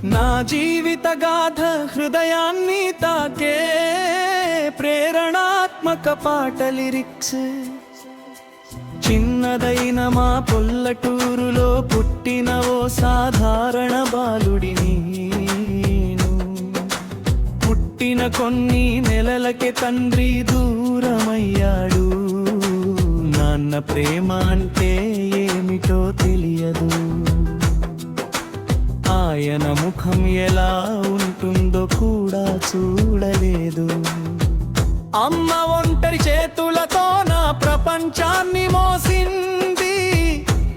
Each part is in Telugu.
నా జీవిత గాథ హృదయాన్ని తాకే ప్రేరణాత్మక పాట లిరిక్స్. చిన్నదైన మా పొల్లటూరులో పుట్టిన ఓ సాధారణ బాలుడిని. పుట్టిన కొన్ని నెలలకే తండ్రి దూరమయ్యాడు. నాన్న ప్రేమ అంటే ఏమిటో తెలియదు. ఆయన ముఖం ఎలా ఉంటుందో కూడా చూడలేదు. అమ్మ ఒంటరి చేతులతో నా ప్రపంచాన్ని మోసింది.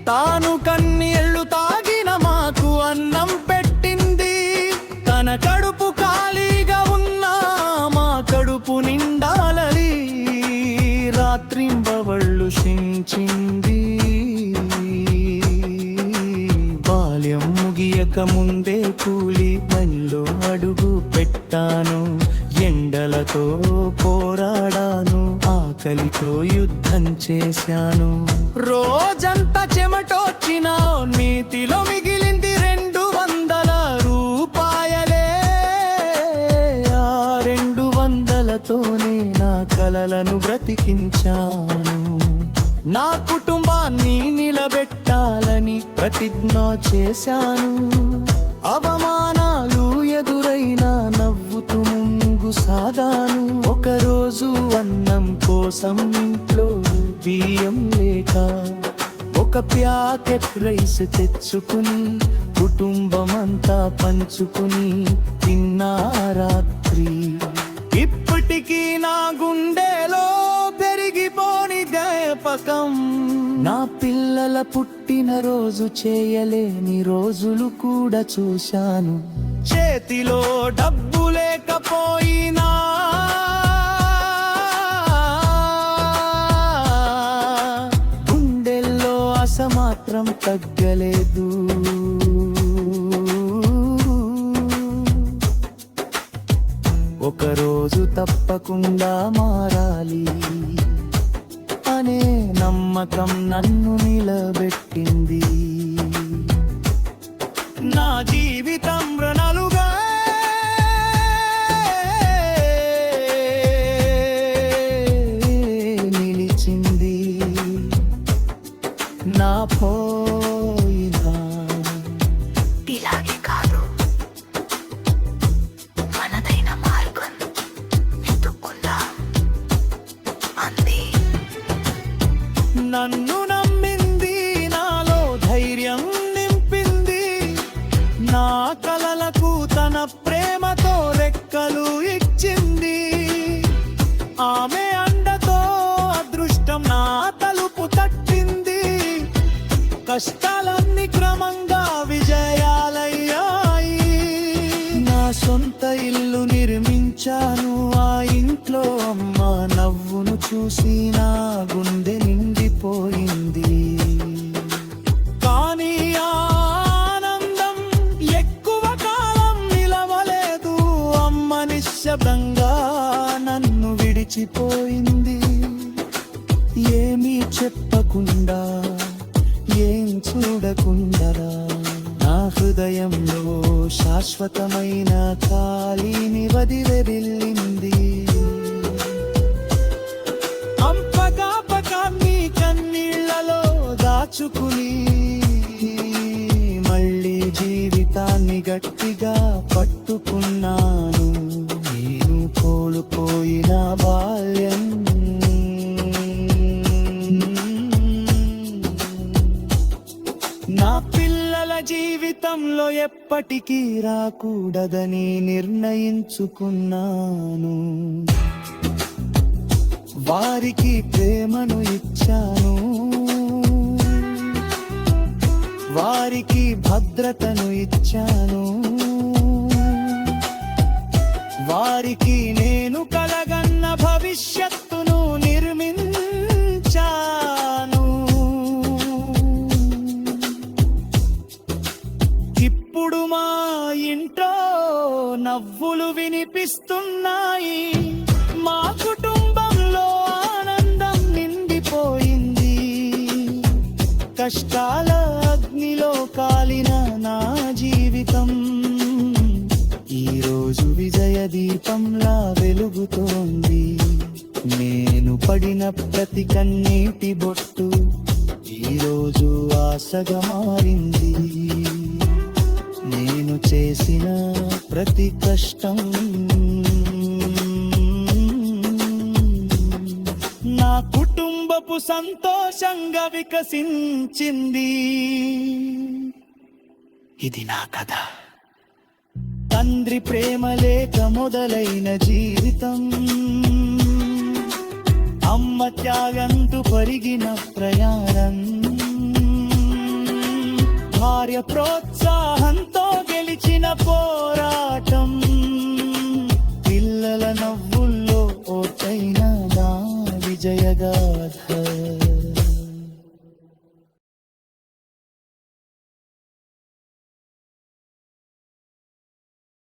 తాను కన్నీళ్లు తాగిన మాకు అన్నం పెట్టింది. తన కడుపు ఖాళీగా ఉన్నా మా కడుపు నిండాలని రాత్రింబవళ్ళు సించింది. బాల్యం ముగియక ముందే కూలి పనిలో అడుగు పెట్టాను. ఎండలతో పోరాడాను, ఆకలితో యుద్ధం చేశాను. రోజంతా చెమటొచ్చినా నీతిలో మిగిలింది 200 రూపాయలే. ఆ 200తోనే నా కలలను బ్రతికించాను. నా కుటుంబాన్ని నిలబెట్టాలని ప్రతిజ్ఞ చేశాను. అవమానాలు ఎదురైనా నవ్వుతూ ముందుకు సాగాను. ఒకరోజు అన్నం కోసం ఇంట్లో బియ్యం లేక ఒక ప్యాకెట్ రైస్ తెచ్చుకుని కుటుంబమంతా పంచుకుని తిన్నా రాత్రి. ఇప్పటికీ నా గుండెలో పెరిగిపోని జ్ఞాపకం. నా పిల్లల పుట్టినరోజు చేయలేని రోజులు కూడా చూశాను. చేతిలో డబ్బు లేకపోయినా గుండెల్లో ఆశ మాత్రం తగ్గలేదు. ఒకరోజు తప్పకుండా మారాలి అనే నమ్మకం నన్ను నిలబెట్టింది. నా జీవితం రణలుగా నిలిచింది. నా పోయినా ఇలాగే కాదు, మనదైన మార్గం వెతుక్కుందాం అంది. నన్ను నమ్మింది, నాలో ధైర్యం నింపింది. నా కలలకు తన ప్రేమతో రెక్కలు ఇచ్చింది. ఆమె అండతో అదృష్టం నా తలుపు తట్టింది. కష్టాలన్నీ క్రమంగా విజయాలయ్యాయి. నా సొంత ఇల్లు నిర్మించాను. ఆ ఇంట్లో అమ్మ నవ్వును చూసి నా గుండె నిండిపోయింది. కానీ ఆనందం ఎక్కువ కాలం నిలవలేదు. అమ్మ నిశ్శబ్దంగా నన్ను విడిచిపోయింది. ఏమీ చెప్పకుండా, ఏం చూడకుండా నా హృదయంలో శాశ్వతమైన ఖాళీని వదిలివెళ్ళింది. అంపకాపకాన్ని కన్నీళ్లలో దాచుకుని మళ్ళీ జీవితాన్ని గట్టిగా పట్టుకున్నాను. నేను కోల్పోయిన బాల్యం నా పిల్లల జీవితంలో ఎప్పటికీ రాకూడదని నిర్ణయించుకున్నాను. వారికి ప్రేమను ఇచ్చాను, వారికి భద్రతను ఇచ్చాను. వారికి నేను కలగన్న భవిష్యత్తును నిర్మించాను. ఇప్పుడు మా ఇంట్లో నవ్వులు వినిపిస్తున్నాయి. మా కుటుంబంలో ఆనందం నిండిపోయింది. కష్టాల అగ్నిలో కాలిన నా జీవితం ప్రతి కన్నీటి బొట్టు ఈరోజు ఆశగా మారింది. నేను చేసిన ప్రతి కష్టం నా కుటుంబపు సంతోషంగా వికసించింది. ఇది నా కథ. తండ్రి ప్రేమ లేక మొదలైన జీవితం, అమ్మ త్యాగంతో పరిగిన ప్రయాణం, భార్య ప్రోత్సాహంతో గెలిచిన పోరాటం, పిల్లల నవ్వుల్లో ఓటైన నా విజయగాథ.